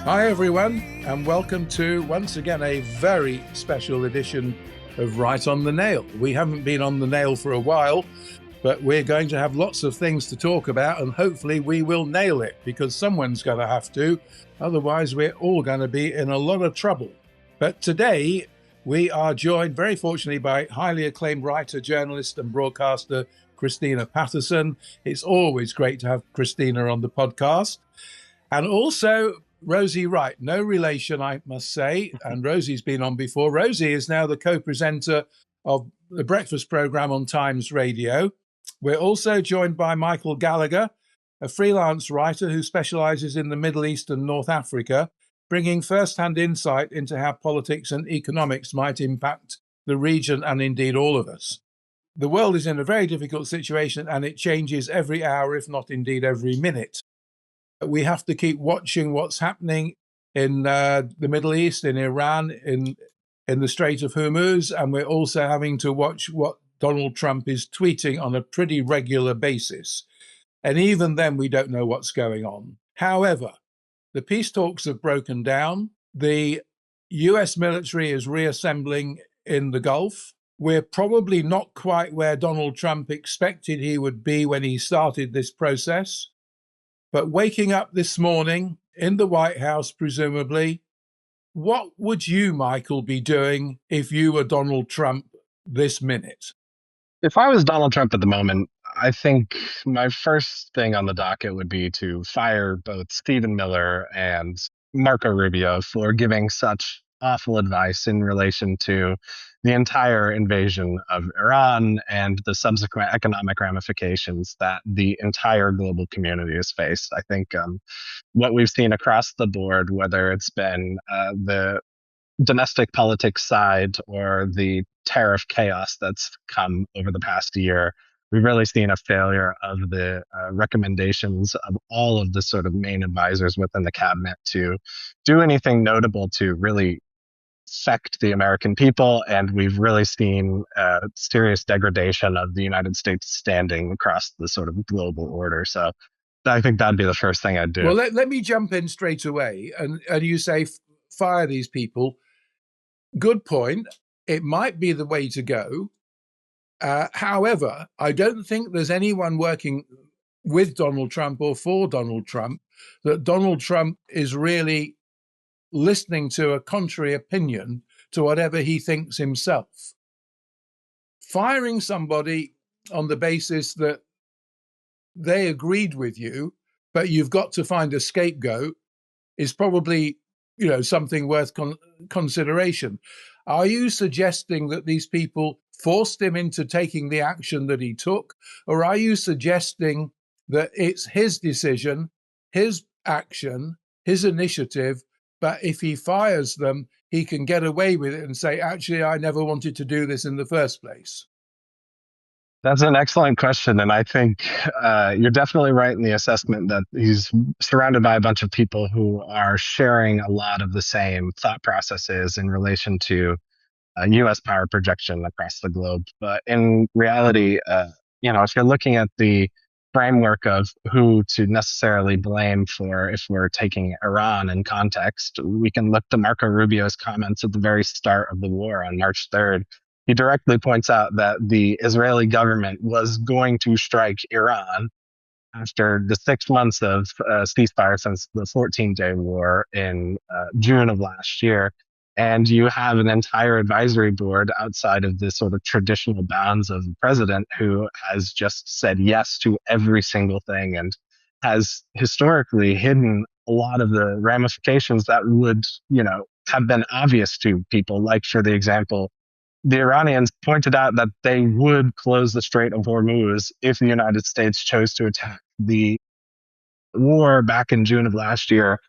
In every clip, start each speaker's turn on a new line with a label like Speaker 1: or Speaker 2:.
Speaker 1: Hi everyone, and welcome to, once again, a very special edition of Right on the Nail. We haven't been on the nail for a while, but we're going to have lots of things to talk about, and hopefully we will nail it, because someone's going to have to. Otherwise, we're all going to be in a lot of trouble. But today, we are joined, very fortunately, by highly acclaimed writer, journalist, and broadcaster Christina Patterson. It's always great to have Christina on the podcast. And also Rosie Wright, no relation, I must say, and Rosie's been on before. Rosie is now the co-presenter of the breakfast programme on Times Radio. We're also joined by Michael Gallagher, a freelance writer who specialises in the Middle East and North Africa, bringing first-hand insight into how politics and economics might impact the region and indeed all of us. The world is in a very difficult situation, and it changes every hour, if not indeed every minute. We have to keep watching what's happening in the Middle East, in Iran, in the Strait of Hormuz, and we're also having to watch what Donald Trump is tweeting on a pretty regular basis. And even then, we don't know what's going on. However, the peace talks have broken down. The US military is reassembling in the Gulf. We're probably not quite where Donald Trump expected he would be when he started this process. But waking up this morning in the White House, presumably, what would you, Michael, be doing if you were Donald Trump this minute?
Speaker 2: If I was Donald Trump at the moment, I think my first thing on the docket would be to fire both Stephen Miller and Marco Rubio for giving such awful advice in relation to the entire invasion of Iran and the subsequent economic ramifications that the entire global community has faced. I think what we've seen across the board, whether it's been the domestic politics side or the tariff chaos that's come over the past year, we've really seen a failure of the recommendations of all of the sort of main advisors within the cabinet to do anything notable to really affect the American people. And we've really seen serious degradation of the United States standing across the sort of global order. So I think that'd be the first thing I'd do.
Speaker 1: Well, let me jump in straight away. And you say fire these people. Good point. It might be the way to go. However, I don't think there's anyone working with Donald Trump or for Donald Trump that Donald Trump is really listening to a contrary opinion to whatever he thinks himself. Firing somebody on the basis that they agreed with you, but you've got to find a scapegoat is probably, something worth consideration. Are you suggesting that these people forced him into taking the action that he took, or are you suggesting that it's his decision, his action, his initiative, but if he fires them, he can get away with it and say, actually, I never wanted to do this in the first place?
Speaker 2: That's an excellent question. And I think you're definitely right in the assessment that he's surrounded by a bunch of people who are sharing a lot of the same thought processes in relation to U.S. power projection across the globe. But in reality, if you're looking at the framework of who to necessarily blame for, if we're taking Iran in context, we can look to Marco Rubio's comments at the very start of the war on March 3rd. He directly points out that the Israeli government was going to strike Iran after the 6 months of ceasefire since the 14-day war in June of last year. And you have an entire advisory board outside of the sort of traditional bounds of the president who has just said yes to every single thing and has historically hidden a lot of the ramifications that would, have been obvious to people. Like, for the example, the Iranians pointed out that they would close the Strait of Hormuz if the United States chose to attack. The war back in June of last year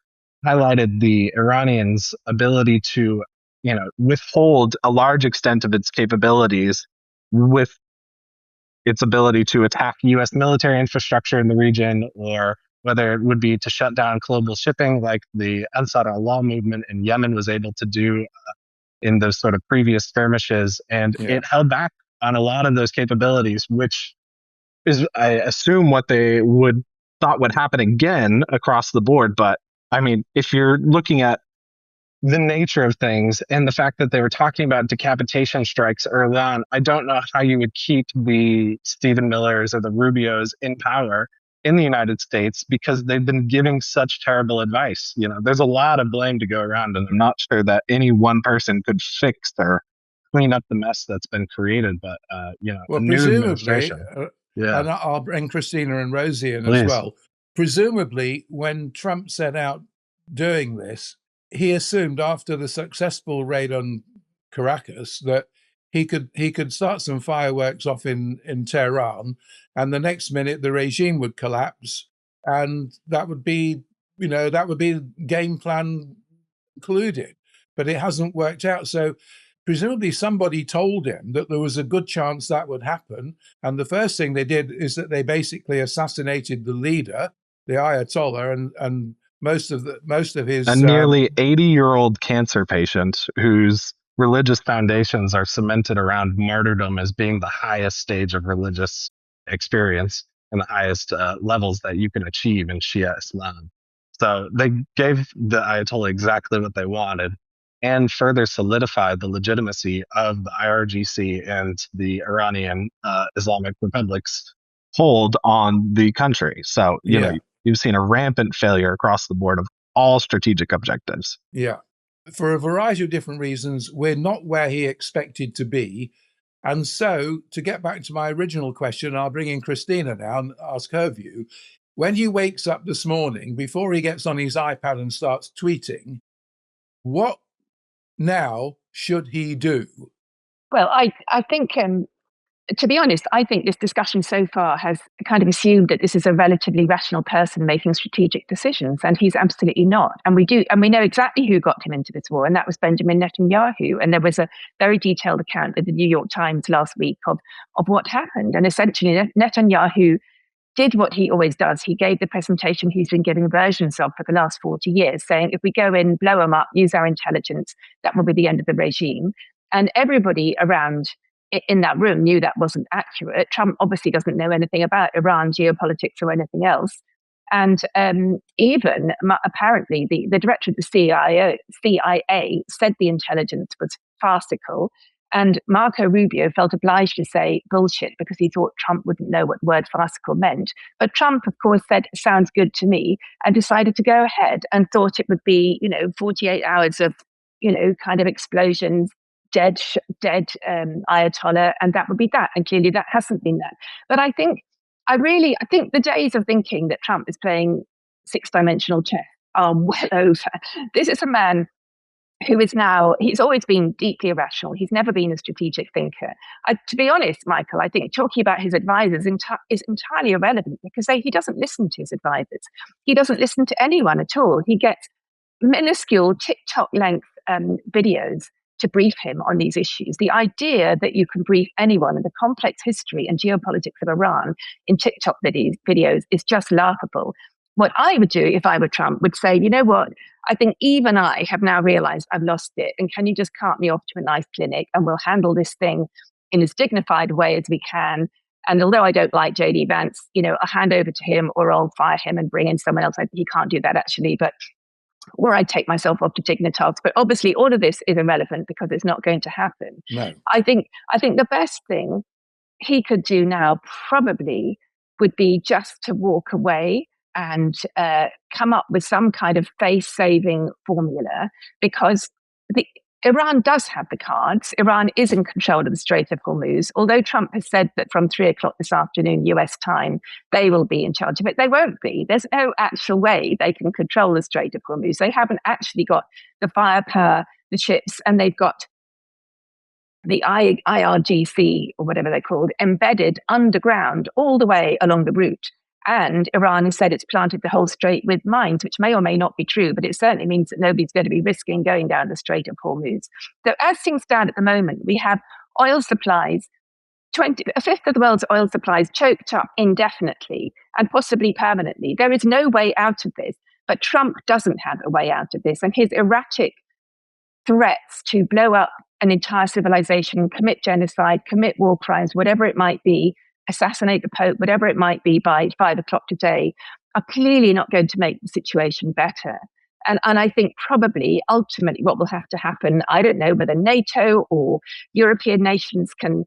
Speaker 2: highlighted the Iranians' ability to, withhold a large extent of its capabilities with its ability to attack U.S. military infrastructure in the region, or whether it would be to shut down global shipping like the Ansar Allah movement in Yemen was able to do in those sort of previous skirmishes. And it held back on a lot of those capabilities, which is, I assume, what they thought would happen again across the board. But I mean, if you're looking at the nature of things and the fact that they were talking about decapitation strikes early on, I don't know how you would keep the Stephen Millers or the Rubios in power in the United States because they've been giving such terrible advice. You know, there's a lot of blame to go around, and I'm not sure that any one person could fix or clean up the mess that's been created. But a
Speaker 1: Well,
Speaker 2: new
Speaker 1: presumably,
Speaker 2: administration, yeah,
Speaker 1: and I'll bring Christina and Rosie in as
Speaker 2: please.
Speaker 1: well. Presumably, when Trump set out doing this, he assumed after the successful raid on Caracas that he could start some fireworks off in Tehran, and the next minute the regime would collapse, and that would be game plan concluded. But it hasn't worked out. So presumably somebody told him that there was a good chance that would happen. And the first thing they did is that they basically assassinated the leader, the Ayatollah, and most of
Speaker 2: A
Speaker 1: his
Speaker 2: nearly 80-year-old cancer patient whose religious foundations are cemented around martyrdom as being the highest stage of religious experience and the highest levels that you can achieve in Shia Islam. So they gave the Ayatollah exactly what they wanted and further solidified the legitimacy of the IRGC and the Iranian Islamic Republic's hold on the country. So,
Speaker 1: yeah,
Speaker 2: you've seen a rampant failure across the board of all strategic objectives.
Speaker 1: yeah. For a variety of different reasons, we're not where he expected to be. And so, to get back to my original question, I'll bring in Christina now and ask her view. When he wakes up this morning, before he gets on his iPad and starts tweeting, what now should he do?
Speaker 3: Well, I think, to be honest, I think this discussion so far has kind of assumed that this is a relatively rational person making strategic decisions, and he's absolutely not. And we know exactly who got him into this war, and that was Benjamin Netanyahu. And there was a very detailed account in the New York Times last week of what happened. And essentially, Netanyahu did what he always does. He gave the presentation he's been giving versions of for the last 40 years, saying, if we go in, blow them up, use our intelligence, that will be the end of the regime. And everybody around in that room knew that wasn't accurate. Trump obviously doesn't know anything about Iran, geopolitics, or anything else. And even apparently the director of the CIA said the intelligence was farcical. And Marco Rubio felt obliged to say bullshit because he thought Trump wouldn't know what the word farcical meant. But Trump, of course, said, sounds good to me, and decided to go ahead and thought it would be, 48 hours of, kind of explosions, dead Ayatollah, and that would be that. And clearly that hasn't been that. But I think the days of thinking that Trump is playing six-dimensional chess are well over. This is a man who is now, he's always been deeply irrational. He's never been a strategic thinker. To be honest, Michael, I think talking about his advisors is entirely irrelevant because he doesn't listen to his advisors. He doesn't listen to anyone at all. He gets minuscule TikTok length videos to brief him on these issues. The idea that you can brief anyone in the complex history and geopolitics of Iran in TikTok videos is just laughable. What I would do if I were Trump would say, you know what, I think even I have now realized I've lost it. And can you just cart me off to a nice clinic and we'll handle this thing in as dignified a way as we can. And although I don't like JD Vance, I'll hand over to him or I'll fire him and bring in someone else. He can't do that actually, or I'd take myself off to Dignitas. But obviously all of this is irrelevant because it's not going to happen.
Speaker 1: No.
Speaker 3: I think the best thing he could do now probably would be just to walk away and come up with some kind of face-saving formula, because Iran does have the cards. Iran is in control of the Strait of Hormuz, although Trump has said that from 3:00 this afternoon, US time, they will be in charge of it. They won't be. There's no actual way they can control the Strait of Hormuz. They haven't actually got the firepower, the ships, and they've got the IRGC, or whatever they're called, embedded underground all the way along the route. And Iran has said it's planted the whole strait with mines, which may or may not be true, but it certainly means that nobody's going to be risking going down the Strait of Hormuz. So as things stand at the moment, we have oil supplies, a fifth of the world's oil supplies choked up indefinitely and possibly permanently. There is no way out of this, but Trump doesn't have a way out of this. And his erratic threats to blow up an entire civilization, commit genocide, commit war crimes, whatever it might be, assassinate the Pope, whatever it might be, by 5:00 today, are clearly not going to make the situation better. And I think probably ultimately what will have to happen, I don't know whether NATO or European nations can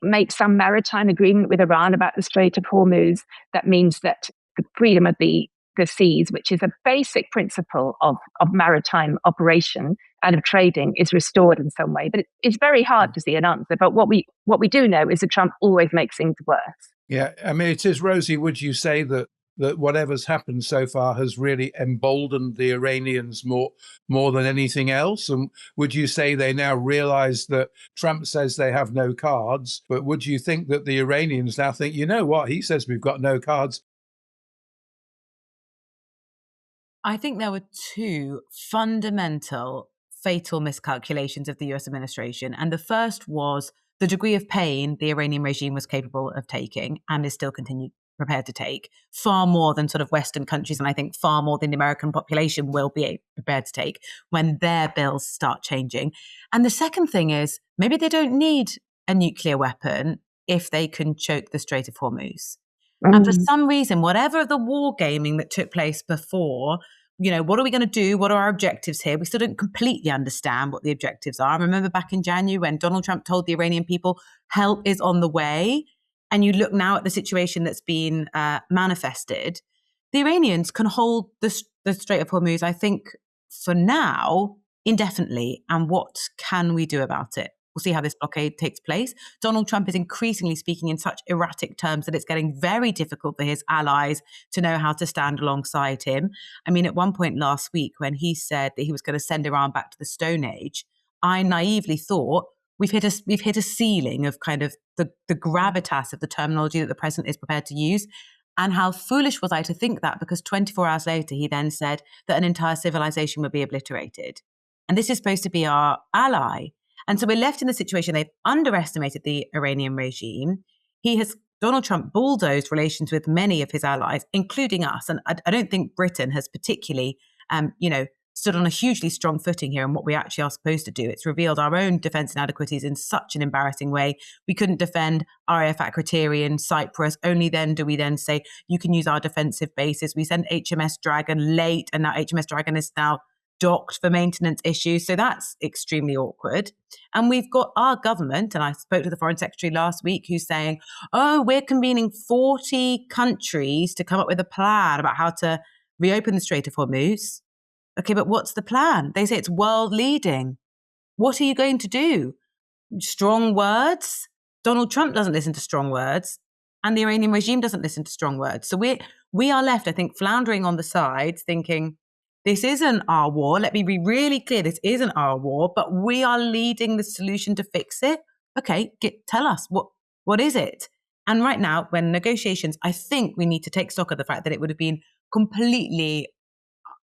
Speaker 3: make some maritime agreement with Iran about the Strait of Hormuz. That means that the freedom of the seas, which is a basic principle of maritime operation and of trading, is restored in some way. But it's very hard to see an answer. But what we do know is that Trump always makes things worse.
Speaker 1: Yeah, I mean, it is, Rosie, would you say that whatever's happened so far has really emboldened the Iranians more than anything else? And would you say they now realize that Trump says they have no cards, but would you think that the Iranians now think, you know what, he says we've got no cards?
Speaker 4: I think there were two fundamental fatal miscalculations of the US administration. And the first was the degree of pain the Iranian regime was capable of taking and is still prepared to take, far more than sort of Western countries, and I think far more than the American population will be prepared to take when their bills start changing. And the second thing is maybe they don't need a nuclear weapon if they can choke the Strait of Hormuz. And for some reason, whatever the war gaming that took place before, what are we going to do? What are our objectives here? We still don't completely understand what the objectives are. I remember back in January when Donald Trump told the Iranian people, help is on the way. And you look now at the situation that's been manifested. The Iranians can hold the Strait of Hormuz, I think, for now, indefinitely. And what can we do about it? We'll see how this blockade takes place. Donald Trump is increasingly speaking in such erratic terms that it's getting very difficult for his allies to know how to stand alongside him. I mean, at one point last week, when he said that he was going to send Iran back to the Stone Age, I naively thought we've hit a ceiling of kind of the gravitas of the terminology that the president is prepared to use. And how foolish was I to think that, because 24 hours later, he then said that an entire civilization would be obliterated. And this is supposed to be our ally. And so we're left in the situation, they've underestimated the Iranian regime. Donald Trump bulldozed relations with many of his allies, including us. And I don't think Britain has particularly, stood on a hugely strong footing here in what we actually are supposed to do. It's revealed our own defense inadequacies in such an embarrassing way. We couldn't defend RAF Akrotiri in Cyprus. Only then do we then say, you can use our defensive bases. We send HMS Dragon late, and now HMS Dragon is now docked for maintenance issues. So that's extremely awkward. And we've got our government, and I spoke to the Foreign Secretary last week, who's saying, we're convening 40 countries to come up with a plan about how to reopen the Strait of Hormuz. Okay, but what's the plan? They say it's world leading. What are you going to do? Strong words? Donald Trump doesn't listen to strong words, and the Iranian regime doesn't listen to strong words. So we are left, I think, floundering on the sides, thinking, this isn't our war. Let me be really clear. This isn't our war, but we are leading the solution to fix it. Okay, tell us, what is it? And right now, when negotiations, I think we need to take stock of the fact that it would have been completely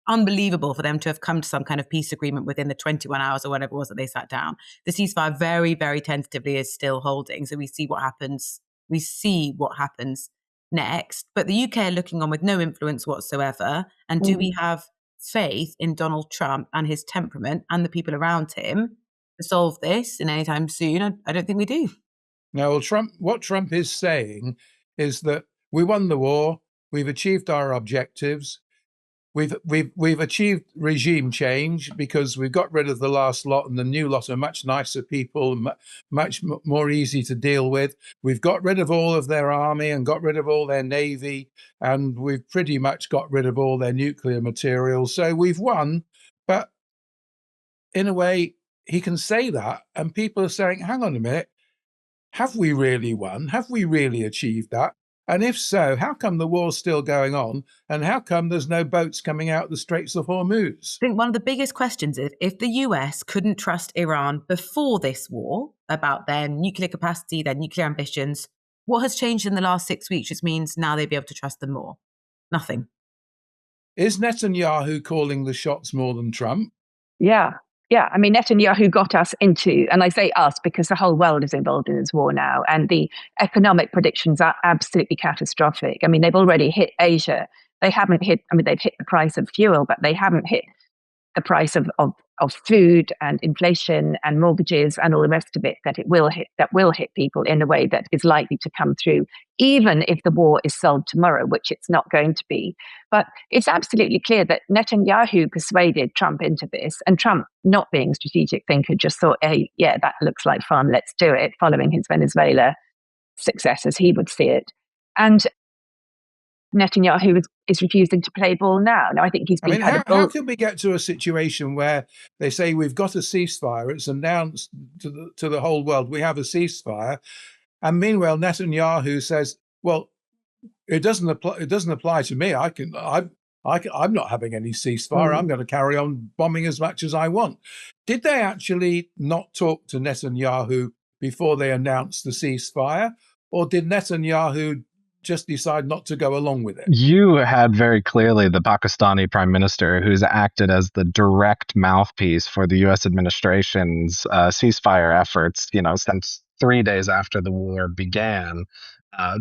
Speaker 4: unbelievable for them to have come to some kind of peace agreement within the 21 hours or whatever it was that they sat down. The ceasefire very, very tentatively is still holding. So we see what happens. We see what happens next. But the UK are looking on with no influence whatsoever. And do we have faith in Donald Trump and his temperament and the people around him to solve this in any time soon? I don't think we do.
Speaker 1: No, well, what Trump is saying is that we won the war, we've achieved our objectives, we've achieved regime change because we've got rid of the last lot, and the new lot are much nicer people, much more easy to deal with. We've got rid of all of their army and got rid of all their navy, and we've pretty much got rid of all their nuclear material. So we've won. But in a way, he can say that, and people are saying, hang on a minute, have we really won? Have we really achieved that? And if so, how come the war's still going on? And how come there's no boats coming out the Straits of Hormuz?
Speaker 4: I think one of the biggest questions is, if the US couldn't trust Iran before this war about their nuclear capacity, their nuclear ambitions, what has changed in the last 6 weeks, which means now they'd be able to trust them more? Nothing.
Speaker 1: Is Netanyahu calling the shots more than Trump?
Speaker 3: Yeah. I mean, Netanyahu got us into, and I say us because the whole world is involved in this war now, and the economic predictions are absolutely catastrophic. I mean, they've already hit Asia. They've hit the price of fuel, but they haven't hit the price of food and inflation and mortgages and all the rest of it that will hit people in a way that is likely to come through, even if the war is solved tomorrow, which it's not going to be. But it's absolutely clear that Netanyahu persuaded Trump into this, and Trump, not being a strategic thinker, just thought, hey, yeah, that looks like fun, let's do it, following his Venezuela success as he would see it. And Netanyahu is refusing to play ball now. Now, I think he's been
Speaker 1: how can we get to a situation where they say we've got a ceasefire, it's announced to the whole world we have a ceasefire, and meanwhile Netanyahu says, well, it doesn't apply to me. I'm not having any ceasefire. I'm going to carry on bombing as much as I want. Did they actually not talk to Netanyahu before they announced the ceasefire, or did Netanyahu just decide not to go along with it?
Speaker 2: You had very clearly the Pakistani prime minister who's acted as the direct mouthpiece for the U.S. administration's ceasefire efforts, since 3 days after the war began,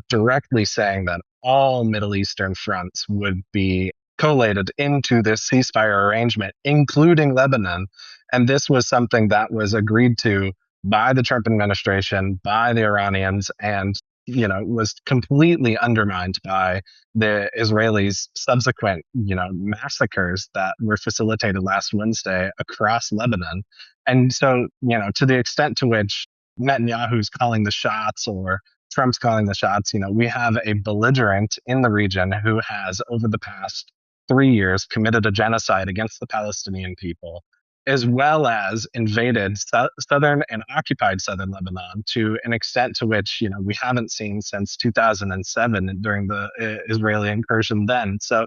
Speaker 2: directly saying that all Middle Eastern fronts would be collated into this ceasefire arrangement, including Lebanon. And this was something that was agreed to by the Trump administration, by the Iranians, and was completely undermined by the Israelis' subsequent, massacres that were facilitated last Wednesday across Lebanon. And so, to the extent to which Netanyahu's calling the shots or Trump's calling the shots, we have a belligerent in the region who has, over the past 3 years, committed a genocide against the Palestinian people, as well as invaded southern and occupied southern Lebanon to an extent to which, we haven't seen since 2007 during the Israeli incursion then. So,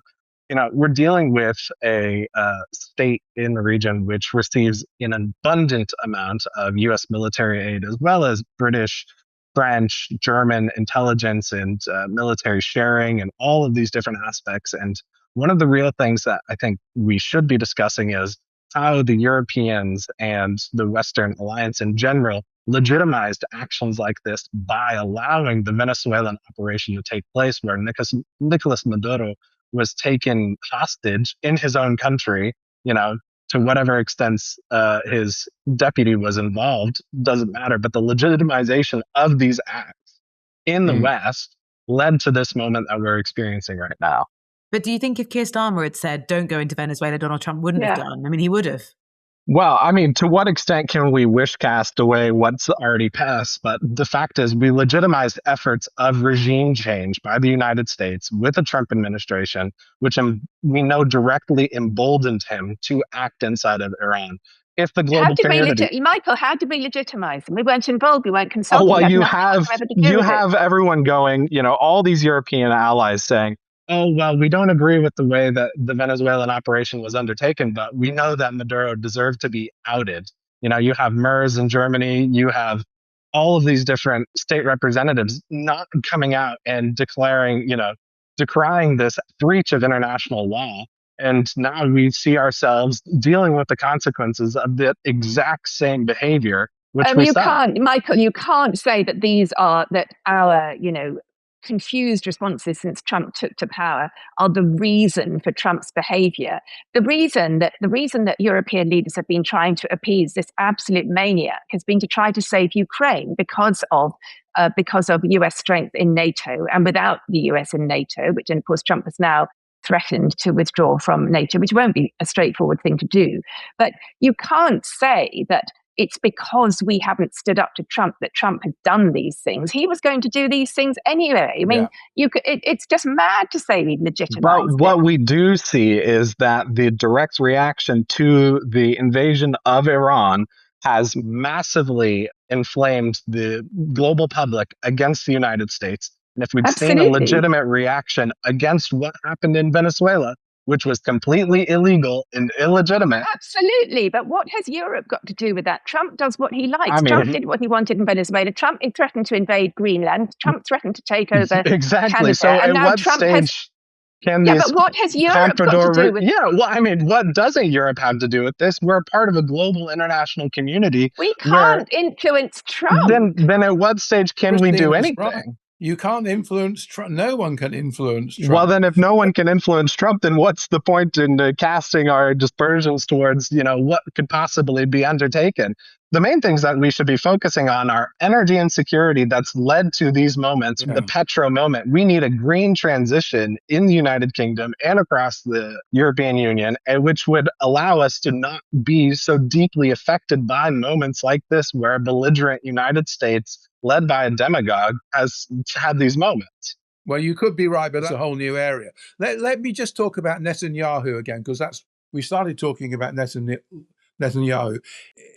Speaker 2: we're dealing with a state in the region which receives an abundant amount of U.S. military aid, as well as British, French, German intelligence and military sharing and all of these different aspects. And one of the real things that I think we should be discussing is how the Europeans and the Western alliance in general legitimized actions like this by allowing the Venezuelan operation to take place, where Nicolas Maduro was taken hostage in his own country, to whatever extent his deputy was involved, doesn't matter. But the legitimization of these acts in the West led to this moment that we're experiencing right now.
Speaker 4: But do you think if Keir Starmer had said, don't go into Venezuela, Donald Trump wouldn't have done? I mean, he would have.
Speaker 2: Well, to what extent can we wish cast away what's already passed? But the fact is, we legitimized efforts of regime change by the United States with the Trump administration, which we know directly emboldened him to act inside of Iran. If the global community,
Speaker 3: Michael, how did we legitimize them? We weren't involved. We weren't consulted.
Speaker 2: Oh, well, you have everyone going, all these European allies saying, oh, well, we don't agree with the way that the Venezuelan operation was undertaken, but we know that Maduro deserved to be outed. You have MERS in Germany, you have all of these different state representatives not coming out and declaring, decrying this breach of international law. And now we see ourselves dealing with the consequences of the exact same behavior, which we saw.
Speaker 3: Michael, you can't say that our, confused responses since Trump took to power are the reason for Trump's behavior. The reason that European leaders have been trying to appease this absolute maniac has been to try to save Ukraine because of US strength in NATO, and without the US in NATO, which of course Trump has now threatened to withdraw from NATO, which won't be a straightforward thing to do. But you can't say that it's because we haven't stood up to Trump that Trump has done these things. He was going to do these things anyway. I mean, it's just mad to say we legitimized
Speaker 2: But what we do see is that the direct reaction to the invasion of Iran has massively inflamed the global public against the United States. And if we'd seen a legitimate reaction against what happened in Venezuela, which was completely illegal and illegitimate.
Speaker 3: Absolutely. But what has Europe got to do with that? Trump does what he likes. Trump did what he wanted in Venezuela. Trump threatened to invade Greenland. Trump threatened to take over Canada.
Speaker 2: So at what stage can these...
Speaker 3: but what has Europe got to do with...
Speaker 2: what doesn't Europe have to do with this? We're a part of a global international community.
Speaker 3: We can't influence Trump.
Speaker 2: Then at what stage can we do anything?
Speaker 1: You can't influence Trump. No one can influence Trump.
Speaker 2: Well, then, if no one can influence Trump, then what's the point in casting our dispersions towards, what could possibly be undertaken? The main things that we should be focusing on are energy insecurity that's led to these moments, the petro moment. We need a green transition in the United Kingdom and across the European Union, which would allow us to not be so deeply affected by moments like this, where a belligerent United States, led by a demagogue, has had these moments.
Speaker 1: Well, you could be right, but that's a whole new area. Let me just talk about Netanyahu again, because we started talking about Netanyahu.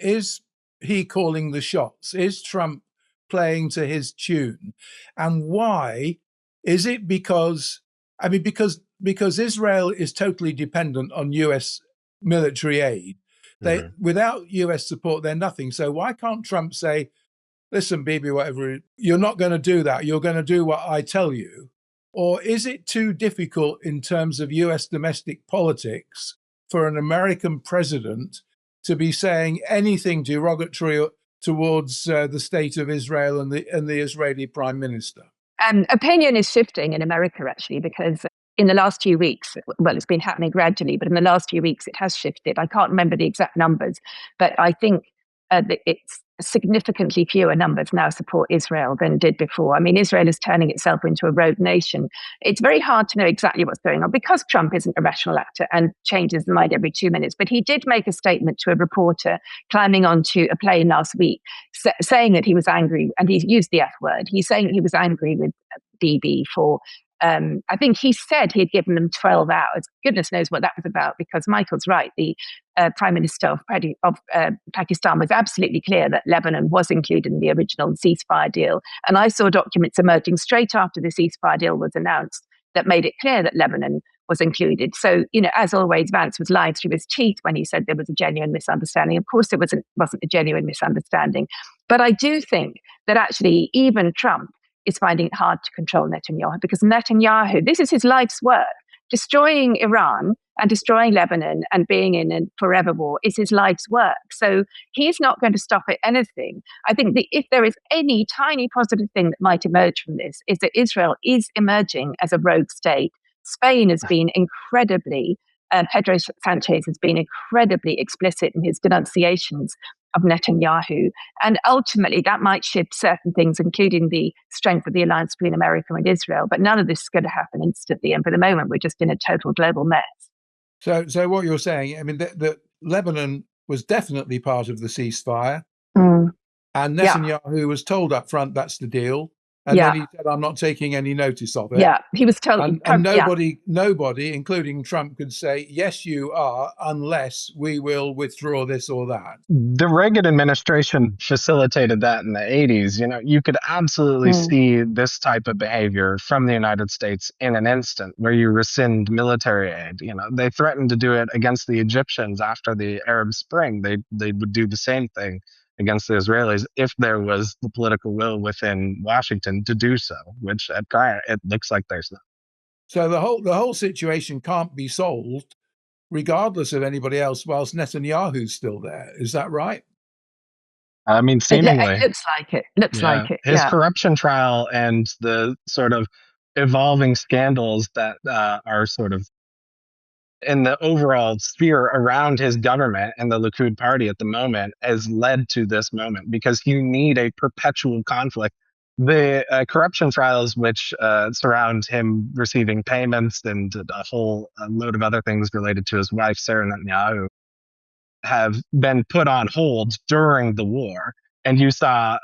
Speaker 1: Is he calling the shots? Is Trump playing to his tune? And why? Is it because Israel is totally dependent on US military aid. Without US support, they're nothing. So why can't Trump say, listen, Bibi, whatever, you're not going to do that. You're going to do what I tell you? Or is it too difficult in terms of US domestic politics for an American president to be saying anything derogatory towards the state of Israel and the Israeli prime minister?
Speaker 3: Opinion is shifting in America, actually, because in the last few weeks, well, it's been happening gradually, but in the last few weeks, it has shifted. I can't remember the exact numbers, but I think that it's significantly fewer numbers now support Israel than did before. I mean, Israel is turning itself into a rogue nation. It's very hard to know exactly what's going on because Trump isn't a rational actor and changes his mind every 2 minutes. But he did make a statement to a reporter climbing onto a plane last week, saying that he was angry, and he used the F word. He's saying he was angry with Bibi for I think he said he had given them 12 hours. Goodness knows what that was about, because Michael's right. The Prime Minister of Pakistan was absolutely clear that Lebanon was included in the original ceasefire deal. And I saw documents emerging straight after the ceasefire deal was announced that made it clear that Lebanon was included. So, as always, Vance was lying through his teeth when he said there was a genuine misunderstanding. Of course, it wasn't a genuine misunderstanding. But I do think that actually even Trump is finding it hard to control Netanyahu, because Netanyahu, this is his life's work. Destroying Iran and destroying Lebanon and being in a forever war is his life's work. So he's not going to stop at anything. I think that if there is any tiny positive thing that might emerge from this, is that Israel is emerging as a rogue state. Spain has been incredibly, Pedro Sanchez has been incredibly explicit in his denunciations of Netanyahu. And ultimately, that might shift certain things, including the strength of the alliance between America and Israel. But none of this is going to happen instantly. And for the moment, we're just in a total global mess.
Speaker 1: So what you're saying, I mean, that Lebanon was definitely part of the ceasefire. And Netanyahu was told up front, that's the deal. And then he said, I'm not taking any notice of it.
Speaker 3: Yeah, he was told.
Speaker 1: And nobody, including Trump, could say, yes, you are, unless we will withdraw this or that.
Speaker 2: The Reagan administration facilitated that in the 80s. You could absolutely see this type of behavior from the United States in an instant, where you rescind military aid. They threatened to do it against the Egyptians after the Arab Spring. They would do the same thing against the Israelis if there was the political will within Washington to do so, which at current it looks like there's not.
Speaker 1: So the whole situation can't be solved regardless of anybody else whilst Netanyahu's still there. Is that right?
Speaker 2: I mean, seemingly.
Speaker 3: It looks like it. Like it.
Speaker 2: His corruption trial and the sort of evolving scandals that are sort of in the overall sphere around his government and the Likud party at the moment has led to this moment, because you need a perpetual conflict. The corruption trials, which surround him receiving payments and a whole load of other things related to his wife, Sarah Netanyahu, have been put on hold during the war. And you saw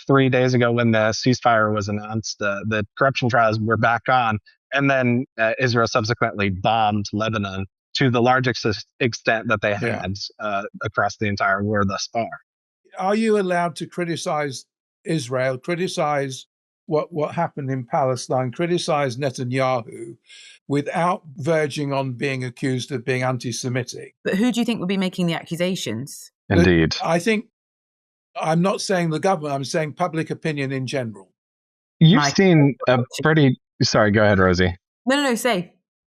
Speaker 2: 3 days ago when the ceasefire was announced, the corruption trials were back on. And then Israel subsequently bombed Lebanon to the largest extent that they had across the entire war thus far.
Speaker 1: Are you allowed to criticize Israel, criticize what happened in Palestine, criticize Netanyahu without verging on being accused of being anti-Semitic?
Speaker 4: But who do you think would be making the accusations?
Speaker 2: Indeed.
Speaker 1: I'm not saying the government, I'm saying public opinion in general.
Speaker 2: You've seen a pretty... Sorry, go ahead, Rosie.
Speaker 4: No, say.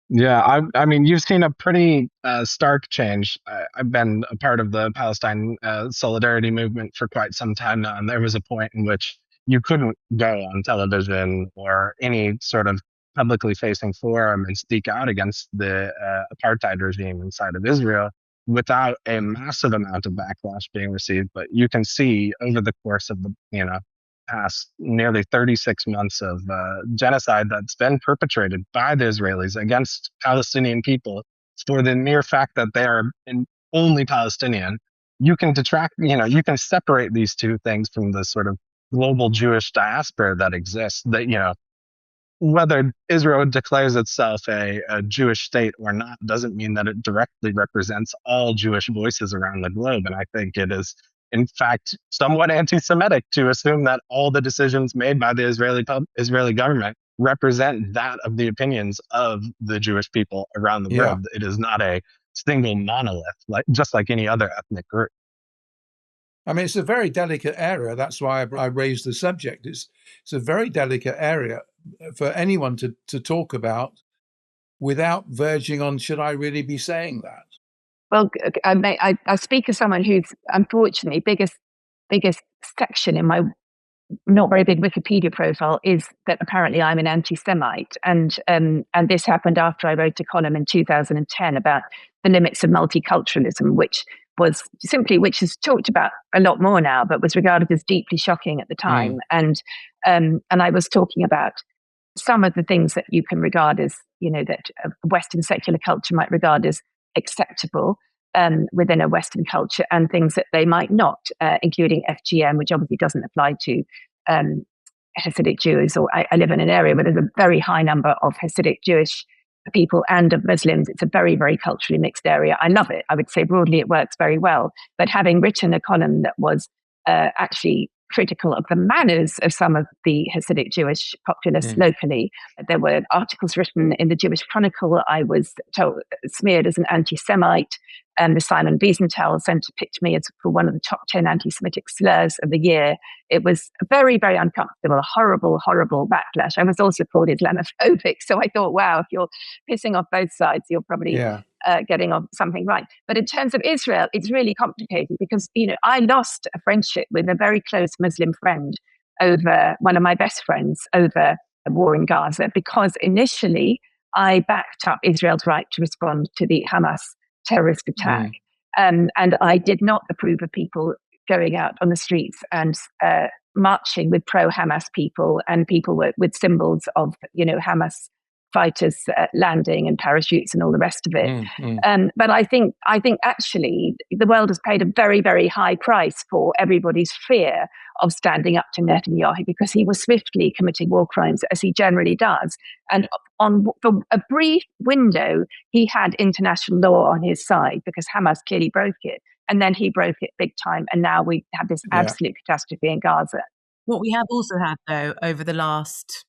Speaker 2: Yeah, I mean, you've seen a pretty stark change. I've been a part of the Palestine solidarity movement for quite some time now, and there was a point in which you couldn't go on television or any sort of publicly facing forum and speak out against the apartheid regime inside of Israel without a massive amount of backlash being received. But you can see over the course of the past nearly 36 months of genocide that's been perpetrated by the Israelis against Palestinian people for the mere fact that they are only Palestinian. You can you can separate these two things from the sort of global Jewish diaspora that exists. That, whether Israel declares itself a Jewish state or not doesn't mean that it directly represents all Jewish voices around the globe. And I think it is, in fact, somewhat anti-Semitic to assume that all the decisions made by the Israeli government represent that of the opinions of the Jewish people around the world. It is not a single monolith, just like any other ethnic group.
Speaker 1: I mean, it's a very delicate area. That's why I raised the subject. It's a very delicate area for anyone to talk about without verging on, should I really be saying that?
Speaker 3: Well, I speak as someone who's unfortunately biggest section in my not very big Wikipedia profile is that apparently I'm an anti-Semite, and this happened after I wrote a column in 2010 about the limits of multiculturalism, which is talked about a lot more now, but was regarded as deeply shocking at the time. And I was talking about some of the things that you can regard as, that Western secular culture might regard as acceptable within a Western culture, and things that they might not, including FGM, which obviously doesn't apply to Hasidic Jews. Or I live in an area where there's a very high number of Hasidic Jewish people and of Muslims. It's a very, very culturally mixed area. I love it. I would say broadly it works very well. But having written a column that was actually critical of the manners of some of the Hasidic Jewish populace locally, there were articles written in the Jewish Chronicle. I was smeared as an anti-Semite. The Simon Wiesenthal Center picked me as for one of the top 10 anti-Semitic slurs of the year. It was very, very uncomfortable, horrible, horrible backlash. I was also called Islamophobic. So I thought, wow, if you're pissing off both sides, you're probably getting on something right. But in terms of Israel, it's really complicated because, I lost a friendship with a very close Muslim friend over one of my best friends over a war in Gaza, because initially I backed up Israel's right to respond to the Hamas terrorist attack. And I did not approve of people going out on the streets and marching with pro-Hamas people and people with symbols of, Hamas fighters landing and parachutes and all the rest of it. But I think actually the world has paid a very, very high price for everybody's fear of standing up to Netanyahu, because he was swiftly committing war crimes, as he generally does. And for a brief window, he had international law on his side because Hamas clearly broke it. And then he broke it big time. And now we have this absolute catastrophe in Gaza.
Speaker 4: What we have also had, though, over the last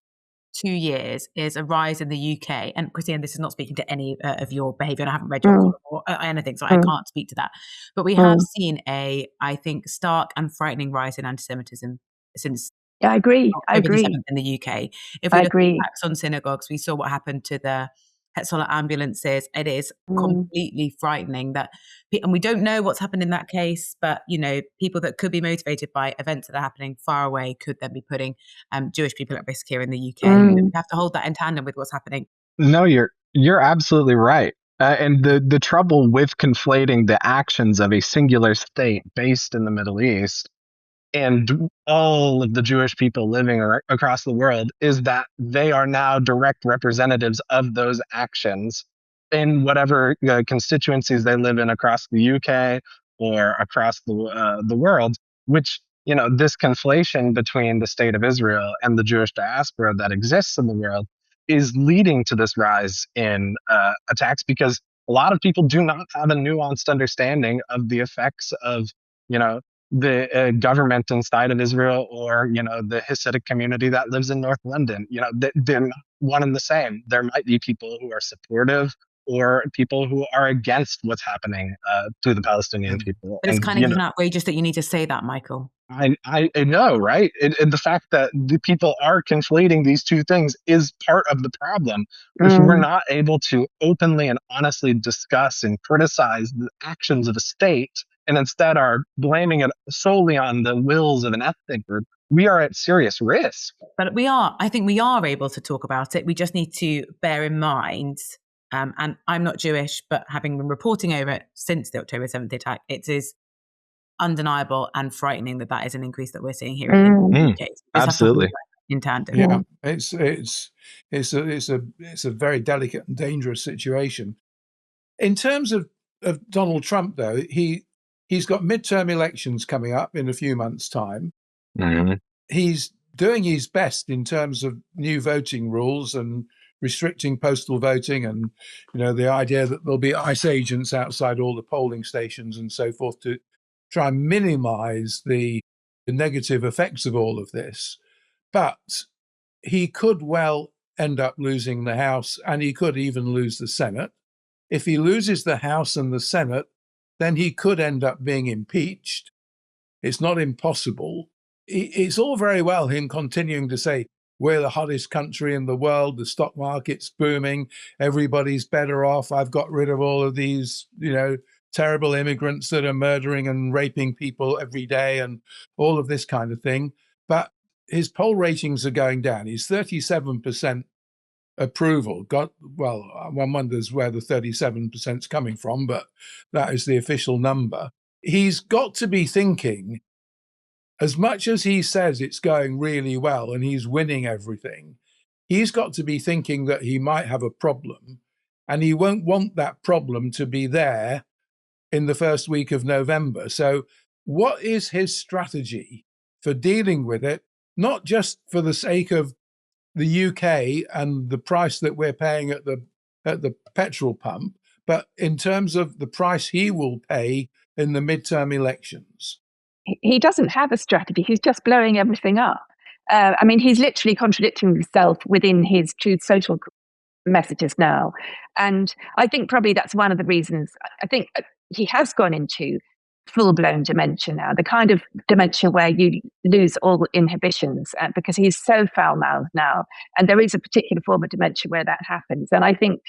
Speaker 4: 2 years is a rise in the UK. And Christina, this is not speaking to any of your behaviour, and I haven't read your column or anything, so I can't speak to that. But we have seen I think, stark and frightening rise in anti-Semitism since
Speaker 3: I agree.
Speaker 4: in the UK. If we look at attacks on synagogues, we saw what happened to the Hetzola ambulances. It is completely frightening and we don't know what's happened in that case, but people that could be motivated by events that are happening far away could then be putting Jewish people at risk here in the UK. We have to hold that in tandem with what's happening.
Speaker 2: No, you're absolutely right. And the trouble with conflating the actions of a singular state based in the Middle East and all of the Jewish people living across the world is that they are now direct representatives of those actions in whatever constituencies they live in across the UK or across the world, which, this conflation between the state of Israel and the Jewish diaspora that exists in the world is leading to this rise in attacks, because a lot of people do not have a nuanced understanding of the effects of, the government inside of Israel or, the Hasidic community that lives in North London. They're not one and the same. There might be people who are supportive or people who are against what's happening to the Palestinian people.
Speaker 4: But it's kind of even outrageous that you need to say that, Michael.
Speaker 2: I know, right? And the fact that the people are conflating these two things is part of the problem. If we're not able to openly and honestly discuss and criticize the actions of a state and instead are blaming it solely on the wills of an ethnic group, we are at serious risk.
Speaker 4: But I think we are able to talk about it. We just need to bear in mind, and I'm not Jewish, but having been reporting over it since the October 7th attack, it is undeniable and frightening that is an increase that we're seeing here in the UK.
Speaker 2: Absolutely.
Speaker 4: In tandem.
Speaker 1: Yeah, it's a very delicate and dangerous situation. In terms of Donald Trump, though, he's got midterm elections coming up in a few months' time.
Speaker 2: Mm-hmm.
Speaker 1: He's doing his best in terms of new voting rules and restricting postal voting, and the idea that there'll be ICE agents outside all the polling stations and so forth to try and minimize the negative effects of all of this. But he could well end up losing the House, and he could even lose the Senate. If he loses the House and the Senate, then he could end up being impeached. It's not impossible. It's all very well him continuing to say, we're the hottest country in the world, the stock market's booming, everybody's better off, I've got rid of all of these, terrible immigrants that are murdering and raping people every day and all of this kind of thing. But his poll ratings are going down. He's 37% approval. One wonders where the 37% is coming from, but that is the official number. He's got to be thinking, as much as he says it's going really well and he's winning everything, he's got to be thinking that he might have a problem, and he won't want that problem to be there in the first week of November. So what is his strategy for dealing with it, not just for the sake of the UK and the price that we're paying at the petrol pump, but in terms of the price he will pay in the midterm elections?
Speaker 3: He doesn't have a strategy. He's just blowing everything up. He's literally contradicting himself within his Truth Social messages now. And I think probably that's one of the reasons. I think he has gone into full-blown dementia now, the kind of dementia where you lose all inhibitions, because he's so foul-mouthed now. And there is a particular form of dementia where that happens. And I think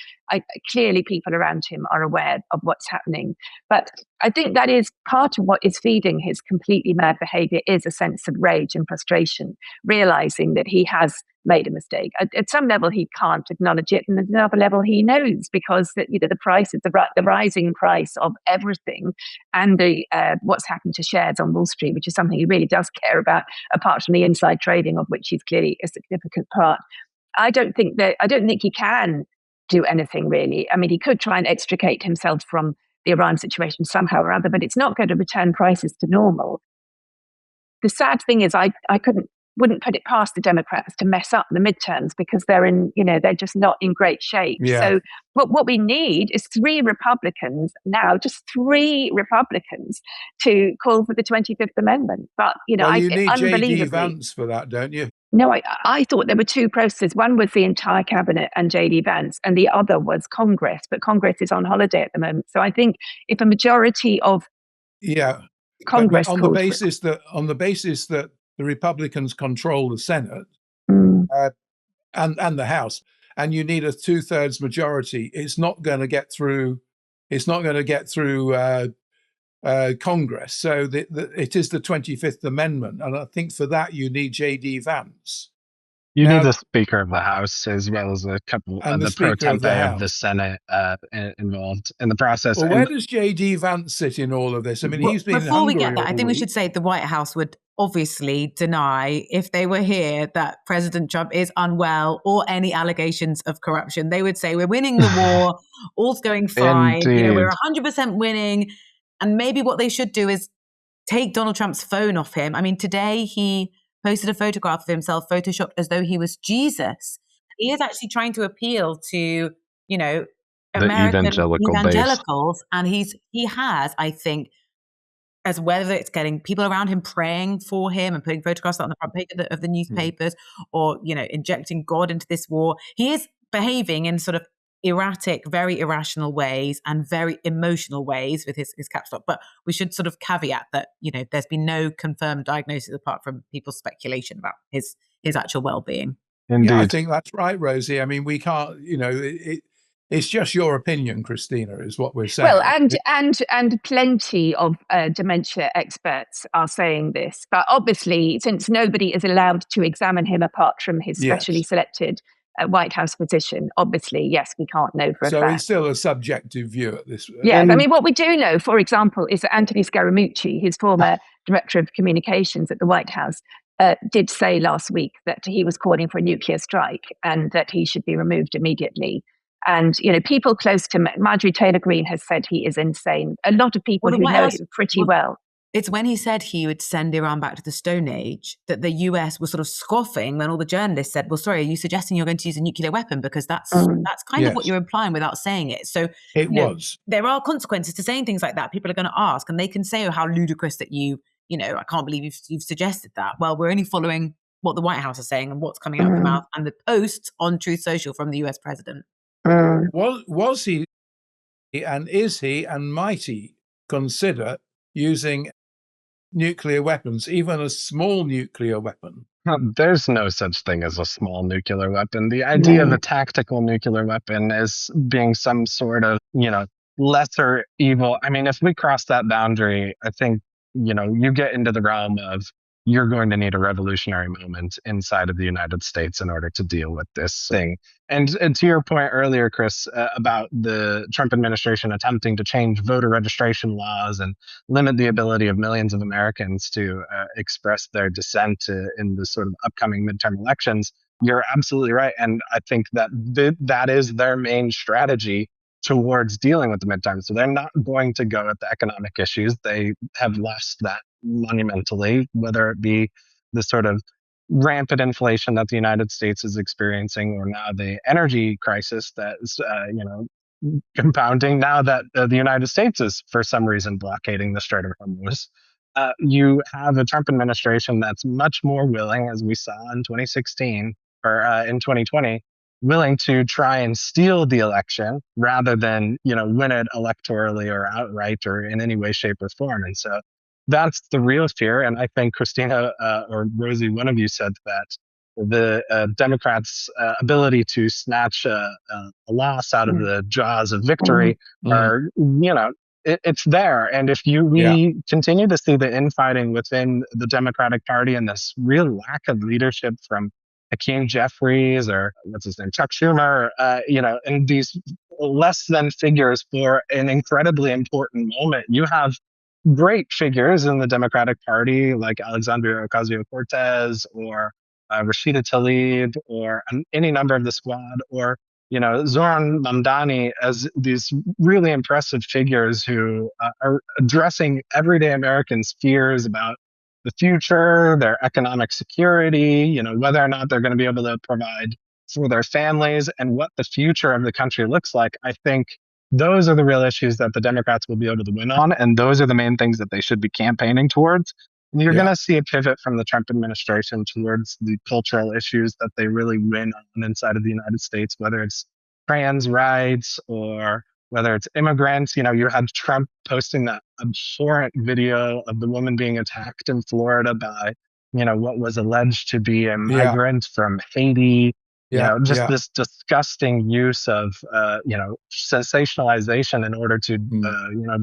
Speaker 3: clearly people around him are aware of what's happening. But I think that is part of what is feeding his completely mad behavior, is a sense of rage and frustration, realizing that he has made a mistake. At some level, he can't acknowledge it, and at another level, he knows, because the price is the rising price of everything, and the what's happened to shares on Wall Street, which is something he really does care about, apart from the inside trading, of which he's clearly a significant part. I don't think he can do anything really. I mean, he could try and extricate himself from the Iran situation somehow or other, but it's not going to return prices to normal. The sad thing is, I wouldn't put it past the Democrats to mess up the midterms, because they're just not in great shape.
Speaker 1: Yeah.
Speaker 3: So what we need is just three Republicans to call for the 25th Amendment. But,
Speaker 1: you need
Speaker 3: unbelievably,
Speaker 1: J.D. Vance for that, don't you?
Speaker 3: No, I thought there were two processes. One was the entire cabinet and J.D. Vance, and the other was Congress. But Congress is on holiday at the moment. So I think if a majority of Congress,
Speaker 1: but on the basis that the Republicans control the Senate and the House, and you need a 2/3 majority, it's not going to get through. It's not going to get through Congress. So it is the 25th Amendment, and I think for that you need J.D. Vance.
Speaker 2: You need the Speaker of the House, as well as a couple
Speaker 1: and
Speaker 2: of
Speaker 1: the
Speaker 2: pro
Speaker 1: Speaker of
Speaker 2: tempore
Speaker 1: the
Speaker 2: of the Senate involved in the process.
Speaker 1: Well, where does J.D. Vance sit in all of this? I mean, he's been
Speaker 4: before we get
Speaker 1: there,
Speaker 4: I think we should say the White House would obviously deny, if they were here, that President Trump is unwell or any allegations of corruption. They would say, we're winning the war, all's going fine, we're 100% winning. And maybe what they should do is take Donald Trump's phone off him. I mean, today he posted a photograph of himself photoshopped as though he was Jesus. He is actually trying to appeal to, American evangelicals. And he has, I think, as whether it's getting people around him praying for him and putting photographs on the front page of the newspapers, or, injecting God into this war. He is behaving in sort of erratic, very irrational ways and very emotional ways with his caps lock. But we should sort of caveat that, there's been no confirmed diagnosis apart from people's speculation about his actual well-being.
Speaker 2: Indeed.
Speaker 1: Yeah, I think that's right, Rosie. I mean, we can't, It's just your opinion, Christina, is what we're saying.
Speaker 3: Well, and plenty of dementia experts are saying this. But obviously, since nobody is allowed to examine him apart from his specially selected White House position, obviously, yes, we can't know for a fact.
Speaker 1: So it's still a subjective view at this.
Speaker 3: Yes, I mean, what we do know, for example, is that Anthony Scaramucci, his former director of communications at the White House, did say last week that he was calling for a nuclear strike and that he should be removed immediately. And, you know, people close to Marjorie Taylor Greene has said he is insane. A lot of people who know him pretty well.
Speaker 4: It's when he said he would send Iran back to the Stone Age that the US was sort of scoffing when all the journalists said, well, sorry, are you suggesting you're going to use a nuclear weapon? Because that's kind of what you're implying without saying it. So there are consequences to saying things like that. People are going to ask, and they can say, oh, how ludicrous that you know, I can't believe you've suggested that. Well, we're only following what the White House is saying and what's coming out of the mouth and the posts on Truth Social from the US president.
Speaker 1: Was he, and is he, and might he consider using nuclear weapons, even a small nuclear weapon?
Speaker 2: There's no such thing as a small nuclear weapon. The idea of a tactical nuclear weapon is being some sort of, you know, lesser evil. I mean, if we cross that boundary, I think, you know, you get into the realm of you're going to need a revolutionary moment inside of the United States in order to deal with this thing. And to your point earlier, Chris, about the Trump administration attempting to change voter registration laws and limit the ability of millions of Americans to express their dissent in the sort of upcoming midterm elections, you're absolutely right. And I think that that is their main strategy towards dealing with the midterms. So they're not going to go at the economic issues. They have lost that monumentally, whether it be the sort of rampant inflation that the United States is experiencing, or now the energy crisis that is, compounding now that the United States is, for some reason, blockading the Strait of Hormuz. You have a Trump administration that's much more willing, as we saw in 2016 or in 2020, willing to try and steal the election rather than, you know, win it electorally or outright or in any way, shape, or form. And so that's the real fear. And I think Christina or Rosie, one of you said that the Democrats' ability to snatch a loss out of the jaws of victory are, you know, it's there. And if we continue to see the infighting within the Democratic Party and this real lack of leadership from Hakeem Jeffries or what's his name, Chuck Schumer, and these less than figures for an incredibly important moment. You have great figures in the Democratic Party like Alexandria Ocasio-Cortez or Rashida Tlaib or any number of the squad, or, you know, Zoran Mamdani, as these really impressive figures who are addressing everyday Americans' fears about the future, their economic security, you know, whether or not they're going to be able to provide for their families and what the future of the country looks like. I think those are the real issues that the Democrats will be able to win on. And those are the main things that they should be campaigning towards. And you're going to see a pivot from the Trump administration towards the cultural issues that they really win on inside of the United States, whether it's trans rights or whether it's immigrants. You know, you had Trump posting that abhorrent video of the woman being attacked in Florida by, you know, what was alleged to be a migrant from Haiti. This disgusting use of, sensationalization in order to,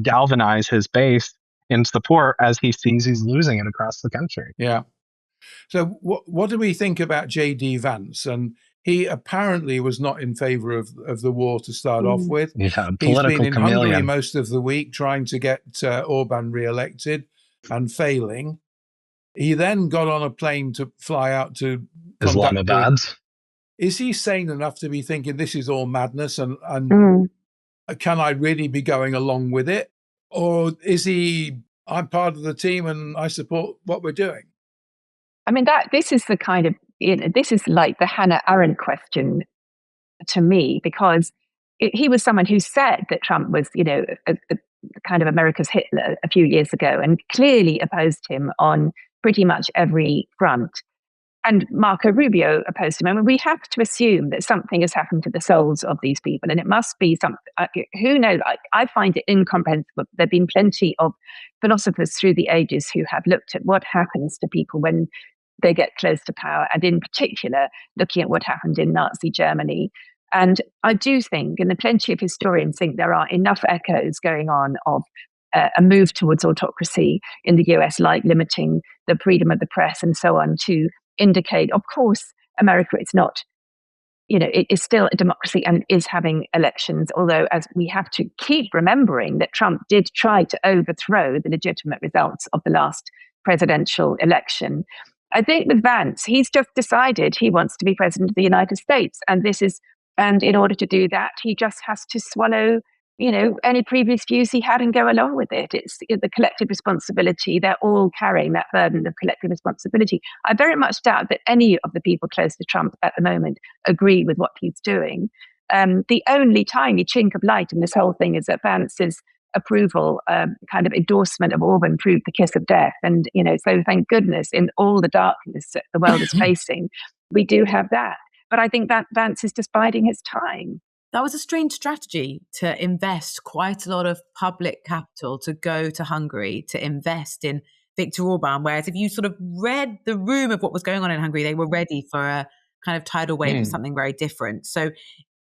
Speaker 2: galvanize his base in support as he sees he's losing it across the country.
Speaker 1: Yeah. So what do we think about J.D. Vance? And he apparently was not in favor of the war to start off with.
Speaker 2: Yeah,
Speaker 1: he's been in
Speaker 2: chameleon.
Speaker 1: Hungary most of the week trying to get Orban re-elected and failing. He then got on a plane to fly out to
Speaker 2: Islamabad.
Speaker 1: Is he sane enough to be thinking this is all madness and can I really be going along with it? Or is he, I'm part of the team and I support what we're doing?
Speaker 3: I mean, this is the kind of, this is like the Hannah Arendt question to me, because he was someone who said that Trump was, a kind of America's Hitler a few years ago and clearly opposed him on pretty much every front. And Marco Rubio opposed him. I mean, we have to assume that something has happened to the souls of these people, and it must be something. Who knows? I find it incomprehensible. There have been plenty of philosophers through the ages who have looked at what happens to people when they get close to power, and in particular, looking at what happened in Nazi Germany. And I do think, and plenty of historians think, there are enough echoes going on of a move towards autocracy in the US, like limiting the freedom of the press and so on, to indicate, of course, America is not, it is still a democracy and is having elections, although as we have to keep remembering that Trump did try to overthrow the legitimate results of the last presidential election. I think with Vance, he's just decided he wants to be president of the United States. And in order to do that, he just has to swallow, any previous views he had and go along with it. It's the collective responsibility. They're all carrying that burden of collective responsibility. I very much doubt that any of the people close to Trump at the moment agree with what he's doing. The only tiny chink of light in this whole thing is that Vance's approval, kind of endorsement of Orban, proved the kiss of death. And, so thank goodness, in all the darkness that the world is facing, we do have that. But I think that Vance is just biding his time.
Speaker 4: That was a strange strategy, to invest quite a lot of public capital to go to Hungary to invest in Viktor Orban. Whereas if you sort of read the room of what was going on in Hungary, they were ready for a kind of tidal wave of something very different. So